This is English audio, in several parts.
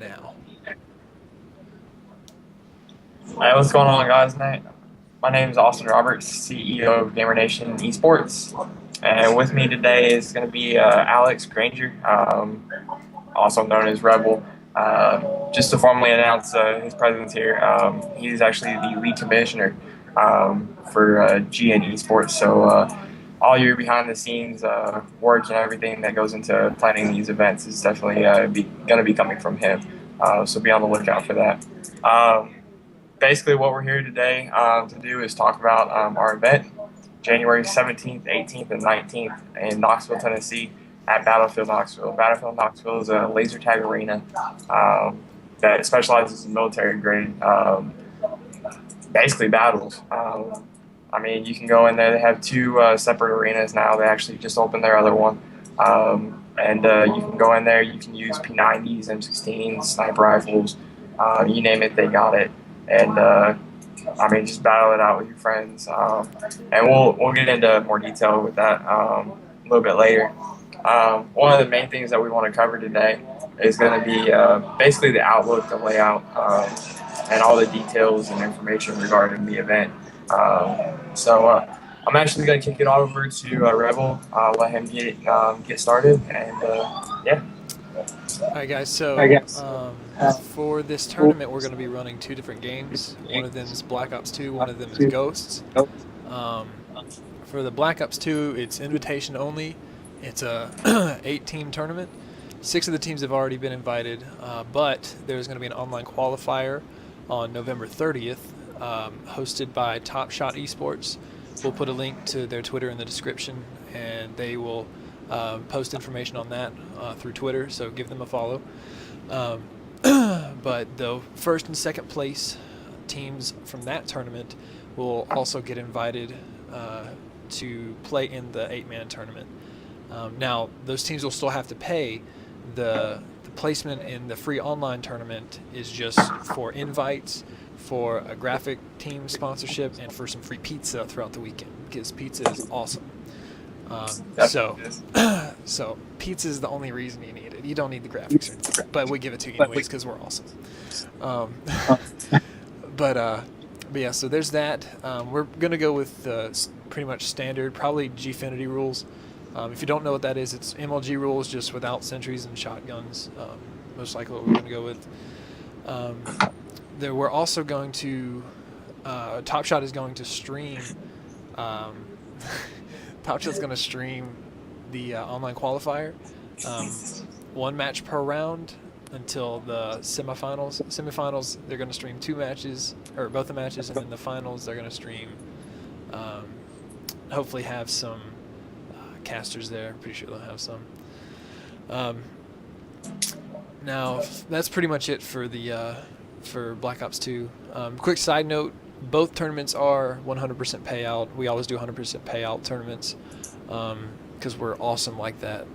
now. Hey, what's going on, guys? My name is Austin Roberts, CEO of GNKnoxville, and with me today is going to be Alex Granger, also known as Rebel. Just to formally announce his presence here, he's actually the lead commissioner for GNEsports. So all your behind the scenes work and everything that goes into planning these events is definitely going to be coming from him. So be on the lookout for that. Basically, what we're here today to do is talk about our event, January 17th, 18th, and 19th in Knoxville, Tennessee, at Battlefield Knoxville. Battlefield Knoxville is a laser tag arena that specializes in military grade, basically battles. I mean, you can go in there. They have two separate arenas now. They actually just opened their other one. And you can go in there. You can use P90s, M16s, sniper rifles, you name it, they got it. And I mean, just battle it out with your friends. And we'll get into more detail with that a little bit later. One of the main things that we want to cover today is going to be basically the outlook, the layout, and all the details and information regarding the event. So I'm actually going to kick it over to Rebel, let him get started, and yeah. All right, guys. I So guess. for this tournament, we're going to be running two different games. One of them is Black Ops 2. One of them is Ghosts. Um, for the Black Ops 2, it's invitation only. It's a 8-team tournament. 6 of the teams have already been invited, but there's going to be an online qualifier on November 30th, hosted by Top Shot Esports. We'll put a link to their Twitter in the description, and they will post information on that through Twitter, so give them a follow. Um, but the first and second place teams from that tournament will also get invited to play in the 8-man tournament. Now, those teams will still have to pay. The placement in the free online tournament is just for invites, for a graphic team sponsorship, and for some free pizza throughout the weekend, because pizza is awesome. Um, so, Definitely is. so pizza is the only reason you need it. You don't need the graphics or anything, but we give it to you anyways because we're awesome. Um, but yeah, so there's that. We're gonna go with pretty much standard, probably Gfinity rules. If you don't know what that is, it's MLG rules just without sentries and shotguns. Most likely what we're gonna go with. Um, we're also going to Top Shot is going to stream. Um, Top Shot's going to stream the online qualifier, um, one match per round until the semifinals. Semifinals, they're going to stream 2 matches, or both the matches, and then the finals, they're going to stream. Um, hopefully, have some casters there. Pretty sure they'll have some. Um, now, that's pretty much it for the for Black Ops 2. Quick side note: both tournaments are 100% payout. We always do 100% payout tournaments because we're awesome like that.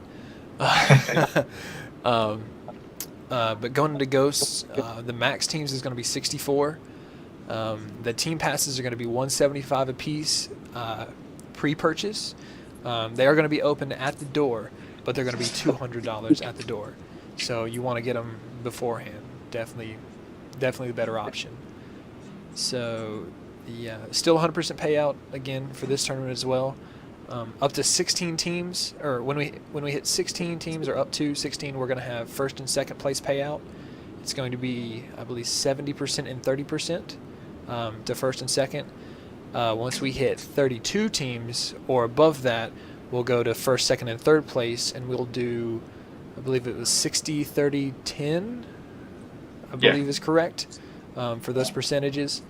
um, but going into Ghosts, the max teams is going to be 64. The team passes are going to be 175 apiece pre-purchase. They are going to be open at the door, but they're going to be $200 at the door. So you want to get them beforehand. Definitely the better option. So, yeah, still 100% payout again for this tournament as well. Up to 16 teams, or when we hit 16 teams, or up to 16, we're going to have first and second place payout. It's going to be, I believe, 70% and 30% to first and second. Once we hit 32 teams or above that, we'll go to first, second, and third place, and we'll do, I believe it was 60, 30, 10. I believe is correct for those percentages.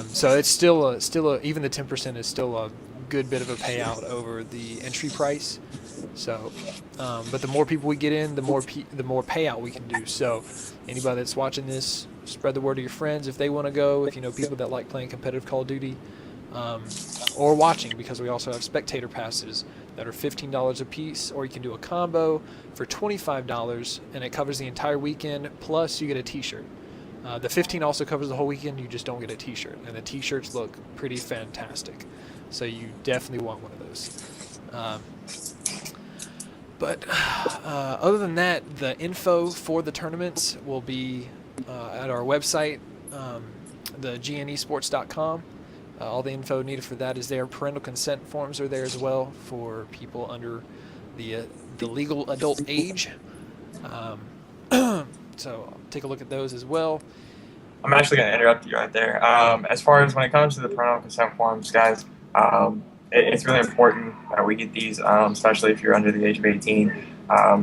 So it's still even the 10% is still a good bit of a payout over the entry price. So, but the more people we get in, the more payout we can do. So, anybody that's watching this, spread the word to your friends if they want to go. If you know people that like playing competitive Call of Duty, or watching, because we also have spectator passes that are $15 a piece, or you can do a combo for $25, and it covers the entire weekend. Plus, you get a T-shirt. The 15 also covers the whole weekend. You just don't get a T-shirt, and the T-shirts look pretty fantastic. So you definitely want one of those. But other than that, the info for the tournaments will be at our website, the GNEsports.com. All the info needed for that is there. Parental consent forms are there as well for people under the legal adult age. Um, so take a look at those as well. I'm actually going to interrupt you right there. As far as when it comes to the parental consent forms, guys, it's really important that we get these, especially if you're under the age of 18.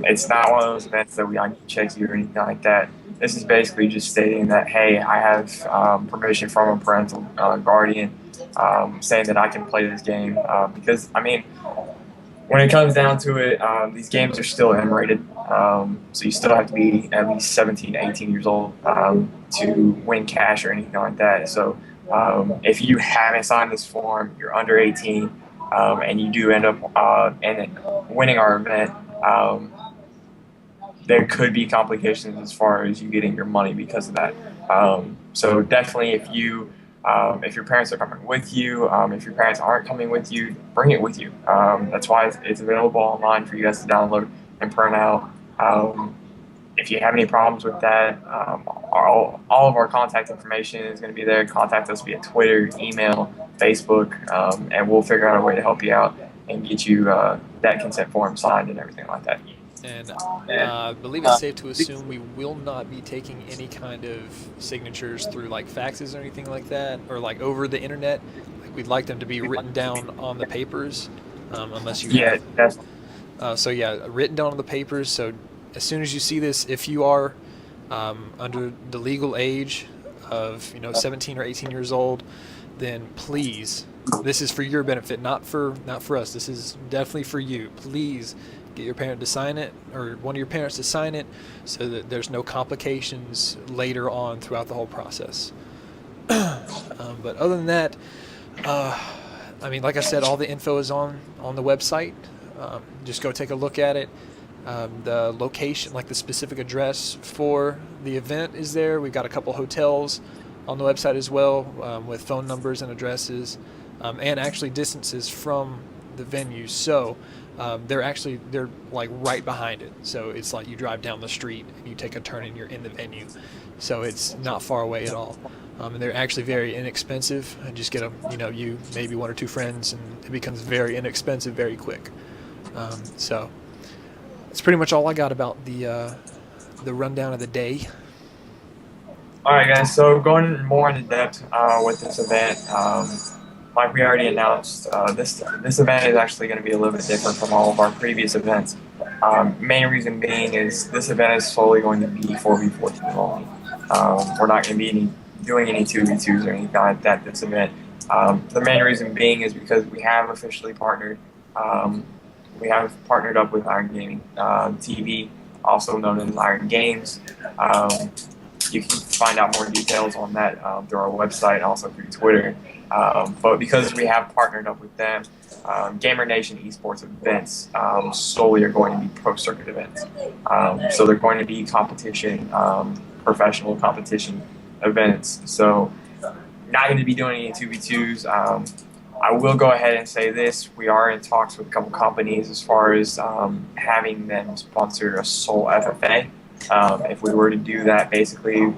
It's not one of those events that we ID check you or anything like that. This is basically just stating that, hey, I have permission from a parental guardian saying that I can play this game. Because, I mean, when it comes down to it, these games are still M-rated, so you still have to be at least 17, 18 years old to win cash or anything like that. So if you haven't signed this form, you're under 18, and you do end up winning our event, there could be complications as far as you getting your money because of that. So definitely, if your parents are coming with you, if your parents aren't coming with you, bring it with you. That's why it's available online for you guys to download and print out. If you have any problems with that, all of our contact information is going to be there. Contact us via Twitter, email, Facebook, and we'll figure out a way to help you out and get you that consent form signed and everything like that. And I believe it's safe to assume we will not be taking any kind of signatures through like faxes or anything like that, or like over the internet. Like we'd like them to be written down on the papers, unless you have. So yeah, written down on the papers. So as soon as you see this, if you are under the legal age of 17 or 18 years old, then please, this is for your benefit, not for us. This is definitely for you. Please get your parent to sign it, or one of your parents to sign it, so that there's no complications later on throughout the whole process. But other than that, I mean, like I said, all the info is on the website. Just go take a look at it. The location, like the specific address for the event, is there. We've got a couple hotels on the website as well, with phone numbers and addresses, and actually distances from the venue. So they're like right behind it. So it's like you drive down the street and you take a turn and you're in the venue. So it's not far away at all. And they're actually very inexpensive. And just get you maybe one or two friends, and it becomes very inexpensive very quick. So that's pretty much all I got about the rundown of the day. All right, guys. So going more into depth with this event, like we already announced, this event is actually going to be a little bit different from all of our previous events. Main reason being is this event is solely going to be 4v4 team only. We're not going to be doing any 2v2s or anything like that this event. The main reason being is because we have officially partnered. We have partnered up with Iron Gaming TV, also known as Iron Games. You can find out more details on that through our website and also through Twitter. But because we have partnered up with them, GNEsports events solely are going to be pro circuit events. So they're going to be competition, professional competition events. So not going to be doing any 2v2s. I will go ahead and say this. We are in talks with a couple companies as far as having them sponsor a sole FFA. If we were to do that, basically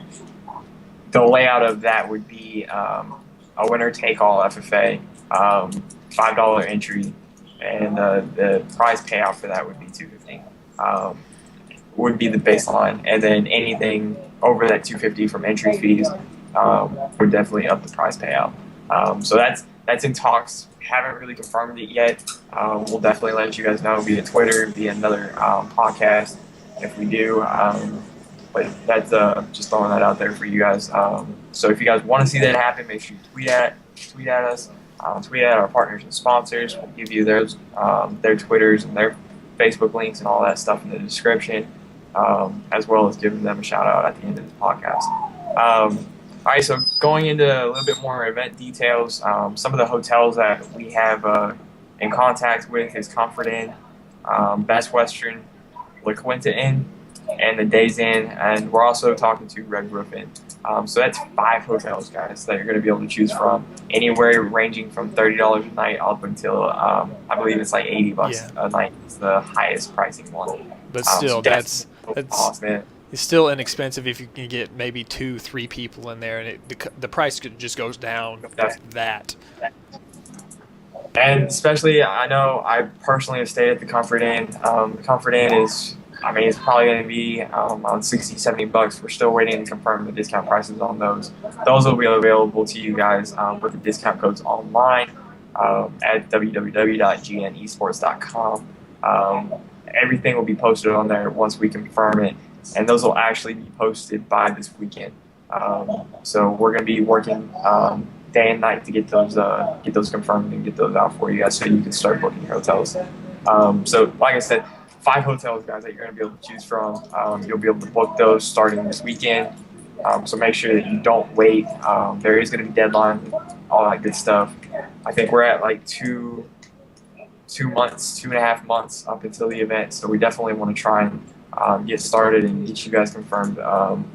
the layout of that would be a winner-take-all FFA, $5 entry, and the prize payout for that would be $250. Would be the baseline, and then anything over that $250 from entry fees would definitely up the prize payout. So that's in talks. Haven't really confirmed it yet. We'll definitely let you guys know via Twitter, via another podcast if we do. But that's just throwing that out there for you guys. So if you guys want to see that happen, make sure you tweet at us, tweet at our partners and sponsors. We'll give you their Twitters and their Facebook links and all that stuff in the description, as well as giving them a shout out at the end of the podcast. All right, so going into a little bit more event details, some of the hotels that we have in contact with is Comfort Inn, Best Western, La Quinta Inn, and the Days Inn, and we're also talking to Red Roof Inn. So that's 5 hotels, guys, that you're going to be able to choose from, anywhere ranging from $30 a night up until I believe it's like $80 Yeah, a night. It's the highest pricing one. but So still, definitely that's awesome. it's still inexpensive if you can get maybe 2, 3 people in there, and the price just goes down that. And especially, I know I personally have stayed at the Comfort Inn. The Comfort Inn is, I mean, it's probably going to be around 60, $70. We're still waiting to confirm the discount prices on those. Those will be available to you guys with the discount codes online at www.GNEsports.com. Everything will be posted on there once we confirm it, and those will actually be posted by this weekend. So we're going to be working day and night to get those confirmed and get those out for you guys, so you can start booking your hotels. So, like I said, 5 hotels, guys, that you're going to be able to choose from. You'll be able to book those starting this weekend. So make sure that you don't wait. There is going to be deadlines, all that good stuff. I think we're at like 2.5 months up until the event, so we definitely want to try and get started and get you guys confirmed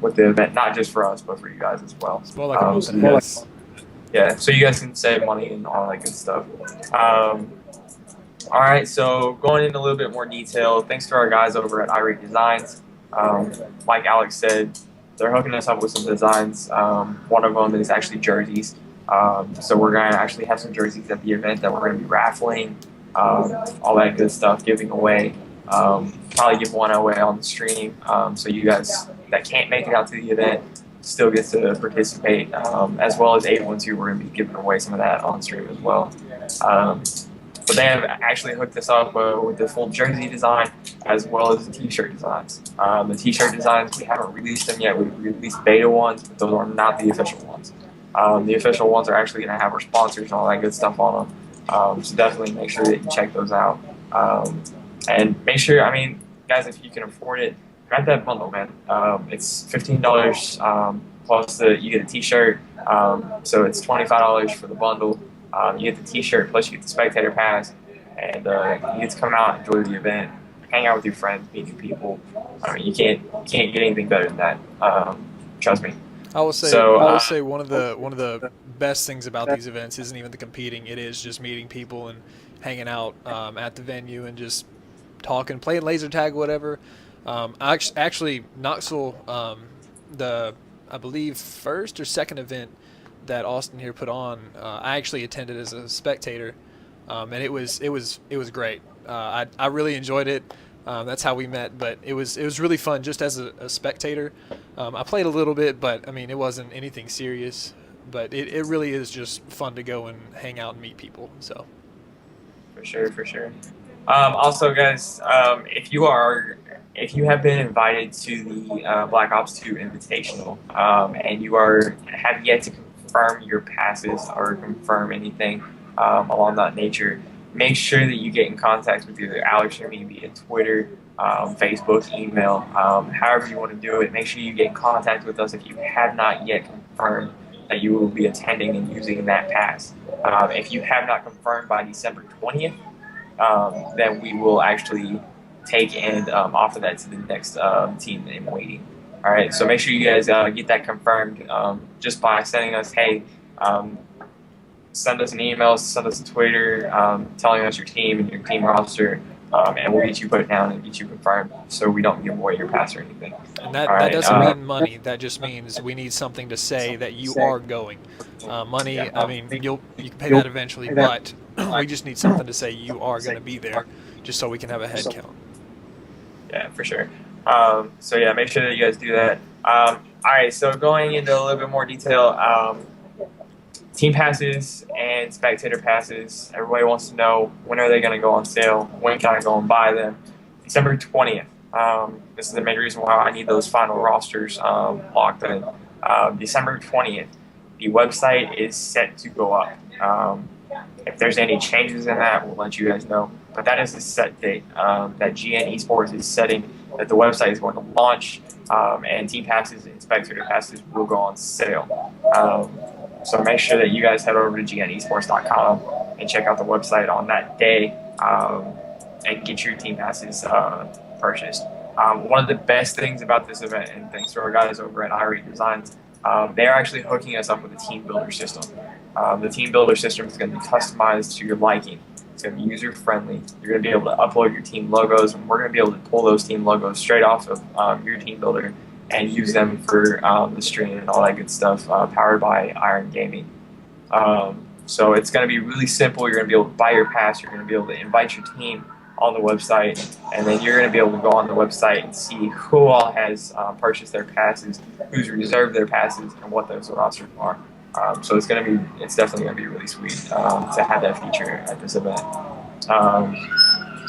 with the event, not just for us, but for you guys as well. It's more like an open house. Yeah, so you guys can save money and all that good stuff. All right, so going into a little bit more detail, thanks to our guys over at Irate Designs. Like Alex said, they're hooking us up with some designs. One of them is actually jerseys. So we're going to actually have some jerseys at the event that we're going to be raffling, all that good stuff, giving away. Probably give one away on the stream, so you guys that can't make it out to the event still get to participate, as well as A1 too. We're going to be giving away some of that on stream as well. But they have actually hooked us up with the full jersey design as well as the t-shirt designs. The t-shirt designs, we haven't released them yet. We've released beta ones, but those are not the official ones. The official ones are actually going to have our sponsors and all that good stuff on them. So definitely make sure that you check those out. And make sure, I mean, guys, if you can afford it, grab that bundle, man. It's $15 plus you get a t-shirt. So it's $25 for the bundle. You get the t-shirt plus you get the spectator pass, and you get to come out and enjoy the event, hang out with your friends, meet new people. I mean, you can't get anything better than that. Trust me. I will say one of the best things about these events isn't even the competing. It is just meeting people and hanging out at the venue and just talking, playing laser tag, whatever. Actually, Knoxville, I believe first or second event that Austin here put on, I actually attended as a spectator, and it was great. I really enjoyed it. That's how we met, but it was really fun just as a spectator. I played a little bit, but I mean it wasn't anything serious. But it really is just fun to go and hang out and meet people. So for sure. Also, guys, if you have been invited to the Black Ops 2 Invitational, and you have yet to confirm your passes or confirm anything along that nature, make sure that you get in contact with either Alex or me via Twitter, Facebook, email, however you want to do it. Make sure you get in contact with us if you have not yet confirmed that you will be attending and using that pass. If you have not confirmed by December 20th, then we will actually take and offer that to the next team in waiting. All right, so make sure you guys get that confirmed just by sending us, hey, send us an email, send us a Twitter, telling us your team and your team roster, and we'll get you put down and get you confirmed so we don't give away your pass or anything. And that doesn't mean money. That just means we need something to say that you are going. Money, yeah. I mean, you can pay that eventually, but we just need something to say you are going to be there, just so we can have a head count. Yeah, for sure. So yeah, make sure that you guys do that. All right, so going into a little bit more detail, team passes and spectator passes. Everybody wants to know, when are they going to go on sale? When can I go and buy them? December 20th. This is the main reason why I need those final rosters locked in. December 20th. The website is set to go up. If there's any changes in that, we'll let you guys know. But that is the set date that GNEsports is setting, that the website is going to launch, and team passes and spectator passes will go on sale. So make sure that you guys head over to GNEsports.com and check out the website on that day and get your team passes purchased. One of the best things about this event, and thanks to our guys over at Irate Designs, they're actually hooking us up with a team builder system. The team builder system is going to be customized to your liking. It's going to be user friendly. You're going to be able to upload your team logos, and we're going to be able to pull those team logos straight off of your team builder and use them for the stream and all that good stuff, powered by Iron Gaming. So it's going to be really simple. You're going to be able to buy your pass. You're going to be able to invite your team on the website, and then you're going to be able to go on the website and see who all has purchased their passes, who's reserved their passes, and what those rosters are. So it's definitely going to be really sweet to have that feature at this event.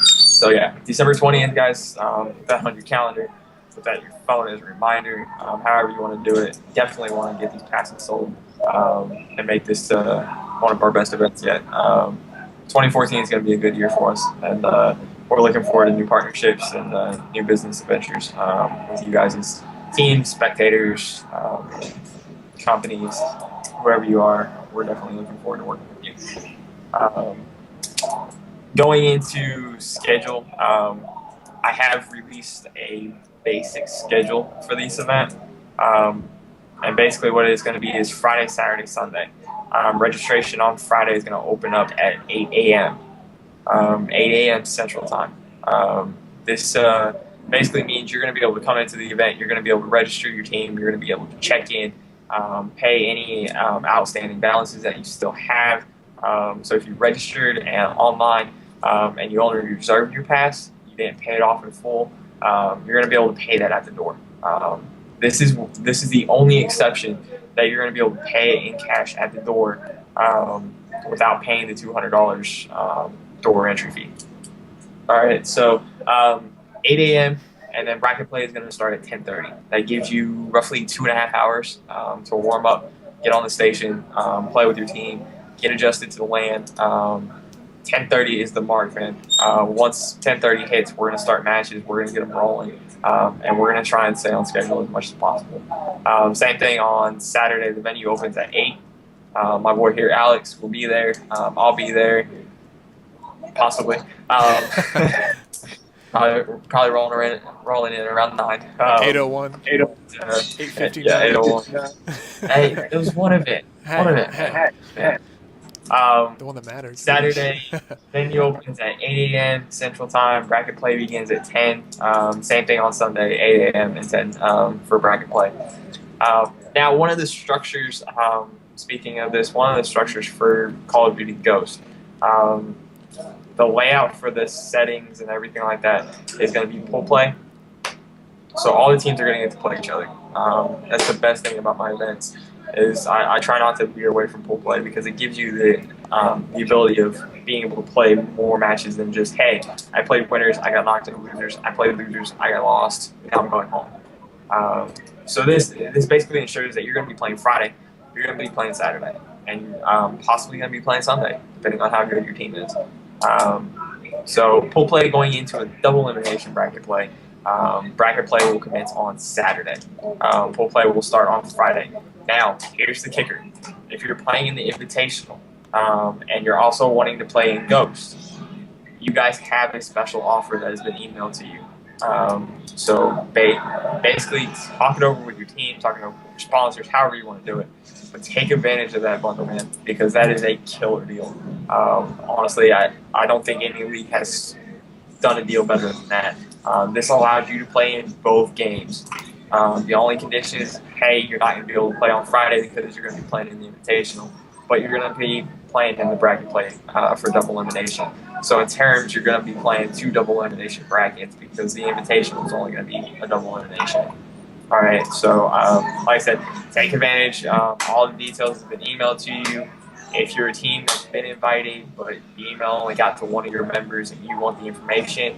So yeah, December 20th, guys. Put that on your calendar. Put that on your phone as a reminder. However you want to do it, definitely want to get these passes sold and make this one of our best events yet. 2014 is going to be a good year for us, and we're looking forward to new partnerships and new business adventures with you guys as teams, spectators, companies, whoever you are. We're definitely looking forward to working with you. Going into schedule, I have released a basic schedule for this event, and basically what it's going to be is Friday, Saturday, Sunday. Registration on Friday is going to open up at 8 a.m. 8 a.m. Central Time. This basically means you're going to be able to come into the event. You're going to be able to register your team. You're going to be able to check in, pay any outstanding balances that you still have. So if you registered and online and you only reserved your pass, you didn't pay it off in full, you're going to be able to pay that at the door. This is the only exception that you're going to be able to pay in cash at the door without paying the $200 door entry fee. All right, so 8 a.m. and then bracket play is going to start at 10:30. That gives you roughly 2.5 hours to warm up, get on the station, play with your team, get adjusted to the land. 10:30 is the mark, man. Once 10:30 hits, we're going to start matches. We're going to get them rolling, and we're going to try and stay on schedule as much as possible. Same thing on Saturday. The venue opens at 8. My boy here, Alex, will be there. I'll be there, possibly. Probably rolling in around 9. 8:01. 8:59. Yeah, 8:01. Hey, it was one event. Yeah. The one that matters. Saturday, venue opens at 8 a.m. Central Time. Bracket play begins at 10. Same thing on Sunday, 8 a.m. and 10 for bracket play. Now, one of the structures, speaking of this, one of the structures for Call of Duty Ghost, the layout for the settings and everything like that is going to be pool play. So all the teams are going to get to play each other. That's the best thing about my events. Is I try not to veer away from pool play because it gives you the ability of being able to play more matches than just, hey, I played winners, I got knocked into losers, I played losers, I got lost, now I'm going home. So this basically ensures that you're going to be playing Friday, you're going to be playing Saturday, and possibly going to be playing Sunday, depending on how good your team is. So pool play going into a double elimination bracket play. Bracket play will commence on Saturday. Pool play will start on Friday. Now, here's the kicker. If you're playing in the Invitational and you're also wanting to play in Ghost, you guys have a special offer that has been emailed to you. So basically, talk it over with your team, talking over with your sponsors, however you want to do it. But take advantage of that bundle, man, because that is a killer deal. Honestly, I don't think any league has done a deal better than that. This allows you to play in both games. The only condition is, hey, you're not going to be able to play on Friday because you're going to be playing in the Invitational, but you're going to be playing in the bracket play for double elimination. So in terms, you're going to be playing 2 double elimination brackets because the Invitational is only going to be a double elimination. All right, so like I said, take advantage. All the details have been emailed to you. If you're a team that's been invited, but the email only got to one of your members and you want the information,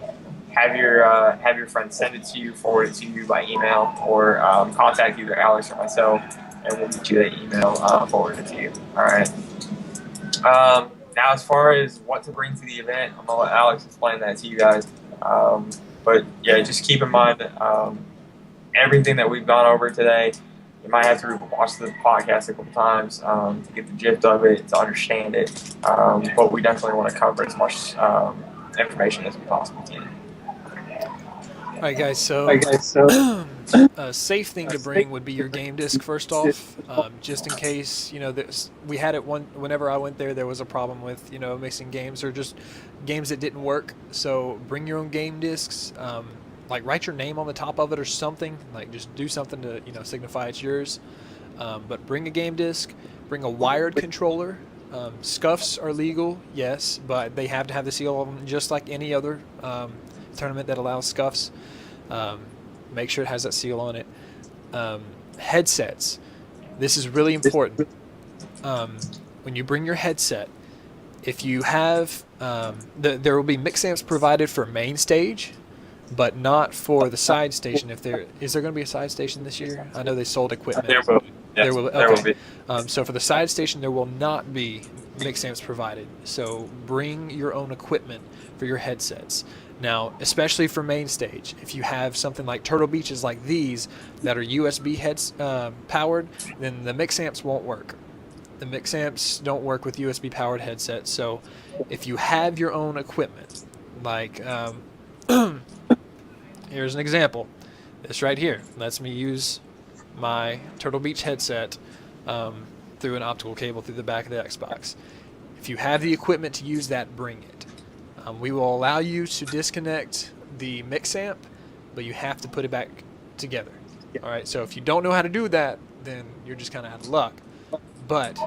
have your friend send it to you, forward it to you by email, or contact either Alex or myself, and we'll get you that email forwarded to you. All right. Now, as far as what to bring to the event, I'm gonna let Alex explain that to you guys. But yeah, just keep in mind everything that we've gone over today. You might have to watch the podcast a couple times to get the gist of it, to understand it. But we definitely want to cover as much information as we possibly can. right, guys. Hi So guys, so a safe thing to bring would be your game disc first off, just in case we had it whenever I went there. There was a problem with mixing games or just games that didn't work. So bring your own game discs. Like write your name on the top of it or something. Like just do something to signify it's yours. But bring a game disc. Bring a wired controller. Scuffs are legal, yes, but they have to have the seal on them, just like any other tournament that allows scuffs. Um, Make sure it has that seal on it. Headsets. This is really important. When you bring your headset, if you have, there will be mix amps provided for main stage, but not for the side station. Is there going to be a side station this year? I know they sold equipment. There will be. Yes, There will. there will Okay. be. So for the side station, there will not be mix amps provided. So bring your own equipment for your headsets. Now, especially for main stage, if you have something like Turtle Beaches like these that are USB heads powered, then the mix amps won't work. The mix amps don't work with USB powered headsets. So if you have your own equipment, like here's an example. This right here lets me use my Turtle Beach headset through an optical cable through the back of the Xbox. If you have the equipment to use that, bring it. We will allow you to disconnect the mix amp, but you have to put it back together. All right. So if you don't know how to do that, then you're just kind of out of luck. But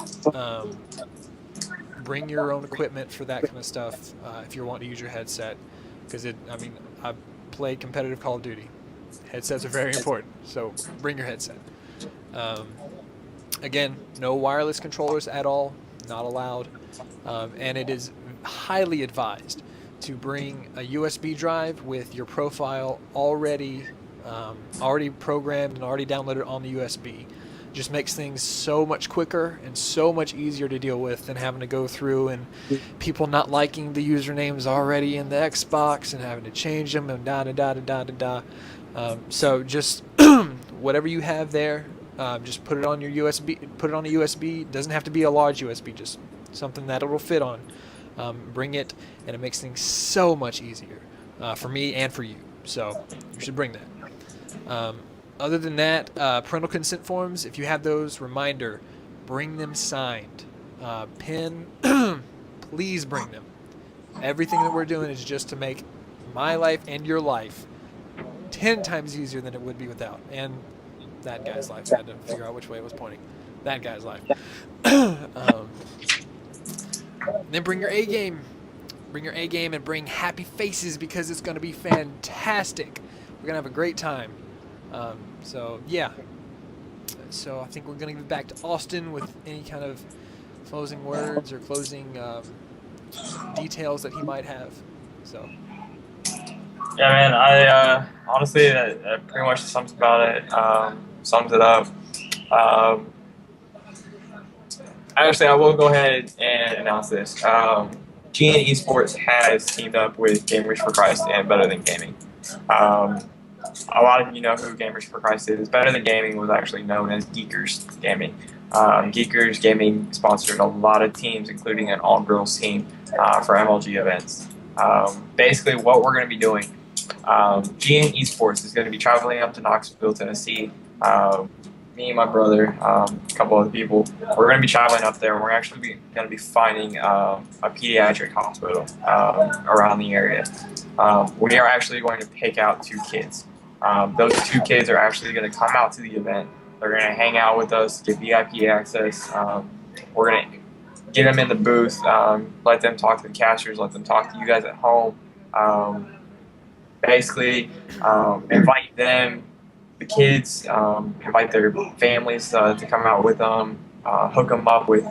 bring your own equipment for that kind of stuff if you're wanting to use your headset, because I play competitive Call of Duty. Headsets are very important, so bring your headset. Again, no wireless controllers at all, not allowed, and it is highly advised to bring a USB drive with your profile already programmed and already downloaded on the USB. Just makes things so much quicker and so much easier to deal with than having to go through and people not liking the usernames already in the Xbox and having to change them and so just whatever you have there, just put it on your USB. Put it on a USB. It doesn't have to be a large USB, just something that it'll fit on. Bring it, and it makes things so much easier for me and for you. So you should bring that. Other than that, parental consent forms, if you have those, reminder, bring them signed. Pin, please bring them. Everything that we're doing is just to make my life and your life 10 times easier than it would be without. And that guy's life. I had to figure out which way it was pointing. That guy's life. Then bring your A game. Bring your A game and bring happy faces because it's going to be fantastic. We're going to have a great time. Yeah. So I think we're going to give it back to Austin with any kind of closing words or closing details that he might have. So. Yeah, man. I honestly, that pretty much sums about it. Sums it up. Actually, I will go ahead and announce this. GNEsports has teamed up with Gamers for Christ and Better Than Gaming. A lot of you know who Gamers for Christ is. Better Than Gaming was actually known as Geekers Gaming. Geekers Gaming sponsored a lot of teams, including an all-girls team for MLG events. Basically, what we're going to be doing, GNEsports is going to be traveling up to Knoxville, Tennessee. Me and my brother, a couple other people, we're going to be traveling up there. We're actually going to be finding a pediatric hospital around the area. We are actually going to pick out 2 kids. Those 2 kids are actually going to come out to the event. They're going to hang out with us, get VIP access. We're going to get them in the booth, let them talk to the cashiers, let them talk to you guys at home. Basically, invite them, the kids, invite their families to come out with them, hook them up with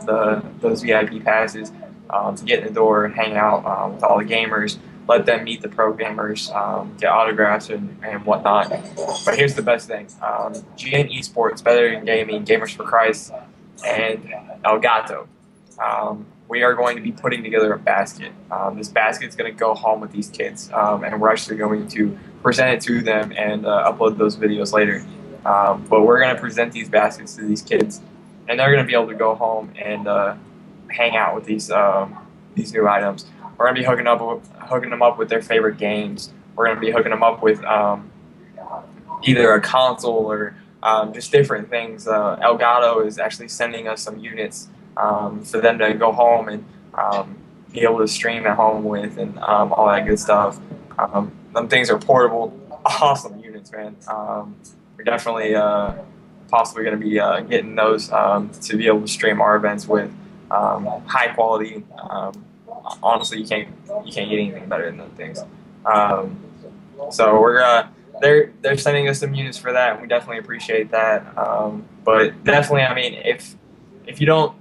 those VIP passes to get in the door and hang out with all the gamers, let them meet the pro gamers, get autographs and whatnot. But here's the best thing. GNEsports, Better Than Gaming, Gamers for Christ, and El Gato. We are going to be putting together a basket. This basket is going to go home with these kids, and we're actually going to present it to them and upload those videos later. But we're going to present these baskets to these kids, and they're going to be able to go home and hang out with these new items. We're going to be hooking them up with their favorite games. We're going to be hooking them up with either a console or just different things. Elgato is actually sending us some units for them to go home and be able to stream at home with and all that good stuff. Them things are portable, awesome units, man. We're definitely possibly going to be getting those to be able to stream our events with high quality. Honestly, you can't get anything better than those things. So they're sending us some units for that, and we definitely appreciate that. But definitely, I mean, if you don't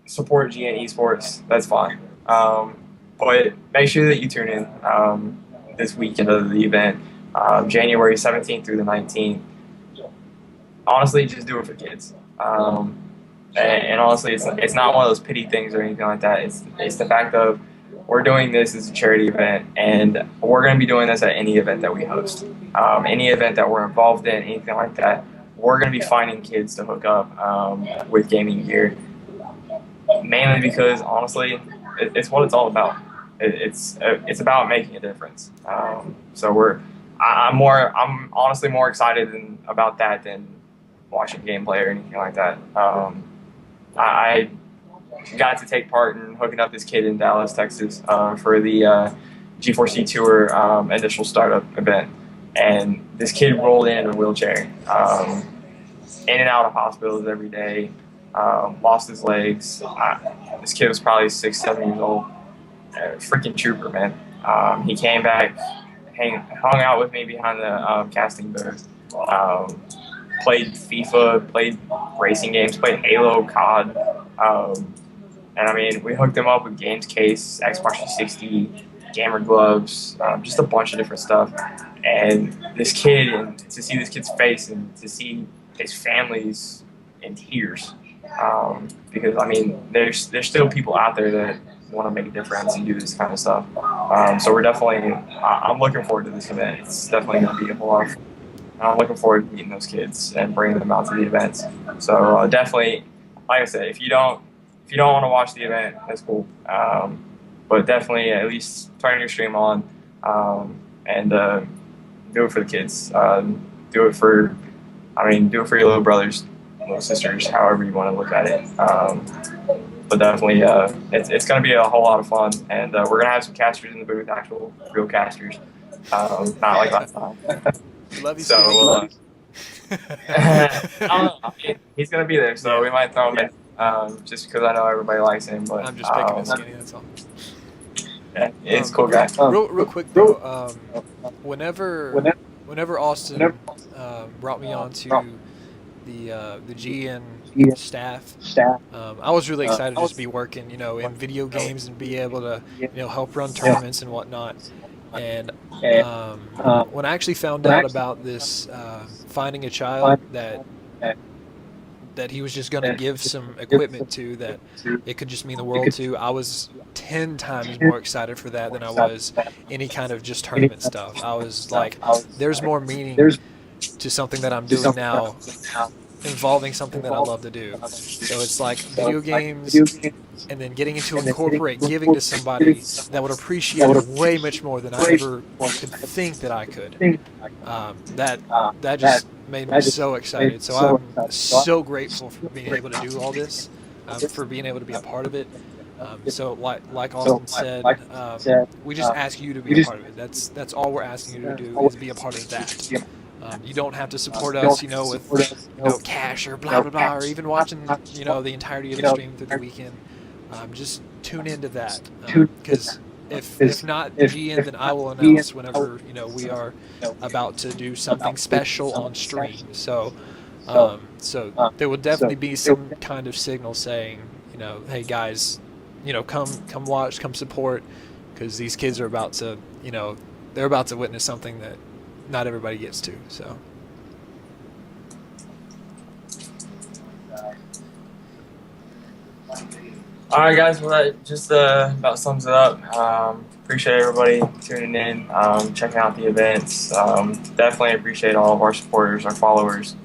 support GNEsports, that's fine. But make sure that you tune in this weekend of the event, January 17th through the 19th. Honestly, just do it for kids. And honestly, it's not one of those pity things or anything like that. It's the fact of we're doing this as a charity event, and we're going to be doing this at any event that we host. Any event that we're involved in, anything like that, we're going to be finding kids to hook up with gaming gear. Mainly because, honestly, it's what it's all about. It's about making a difference. So I'm honestly more excited about that than watching gameplay or anything like that. I got to take part in hooking up this kid in Dallas, Texas, for the G4C Tour initial startup event, and this kid rolled in a wheelchair, in and out of hospitals every day, lost his legs. This kid was probably 6, 7 years old. Freaking trooper, man. He came back, hung out with me behind the casting booth. Played FIFA, played racing games, played Halo, COD, and I mean, we hooked him up with games case, Xbox 360, gamer gloves, just a bunch of different stuff. And this kid, and to see this kid's face and to see his family's in tears, because I mean, there's still people out there that want to make a difference and do this kind of stuff. So we're definitely, I'm looking forward to this event. It's definitely going to be a whole lot of fun. I'm looking forward to meeting those kids and bringing them out to the events. So definitely, like I said, if you don't want to watch the event, that's cool. But definitely, at least turn your stream on and do it for the kids. Do it for your little brothers, little sisters, however you want to look at it. But definitely, it's going to be a whole lot of fun, and we're going to have some casters in the booth, actual real casters, not like last time. Love you, so I don't know. I mean, he's gonna be there, so we might throw him in just because I know everybody likes him. But I'm just picking his skinny. That's all. Yeah, he's a cool guy. Real quick though, whenever Austin brought me on to the GN staff, I was really excited to just be working, in video games and be able to, help run tournaments and whatnot. And when I actually found out about this, finding a child that he was just going to give some equipment to, that it could just mean the world to, I was 10 times more excited for that than I was any kind of just tournament stuff. I was like, there's more meaning to something that I'm doing now, involving something that I love to do. So it's like video games, and then getting to incorporate giving to somebody that would appreciate it way much more than I ever could think that I could. That just made me so excited. So I'm so grateful for being able to do all this, for being able to be a part of it. So like Austin said, we just ask you to be a part of it. That's all we're asking you to do, is be a part of that. You don't have to support us, with cash or blah blah blah, or even watching the entirety of the stream through the weekend. Just tune into that, because if not GN, then I will announce whenever we are about to do something special on stream. So there will definitely be some kind of signal saying, hey guys, come watch, come support, because these kids are about to, they're about to witness something that not everybody gets to. So. All right, guys. Well, that just about sums it up. Appreciate everybody tuning in, checking out the events. Definitely appreciate all of our supporters, our followers.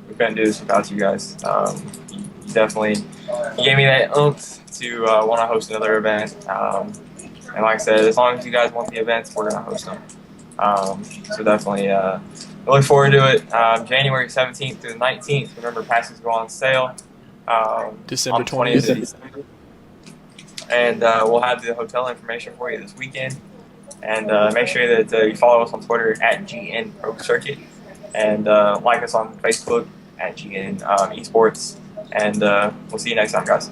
We couldn't do this without you guys. You definitely gave me that oomph to want to host another event. And like I said, as long as you guys want the events, we're gonna host them. So definitely I look forward to it. January 17th through the 19th. Remember, passes go on sale December on the 20th 20th. of December. And we'll have the hotel information for you this weekend. And make sure that you follow us on Twitter at GNProCircuit. And like us on Facebook at GN Esports. And we'll see you next time, guys.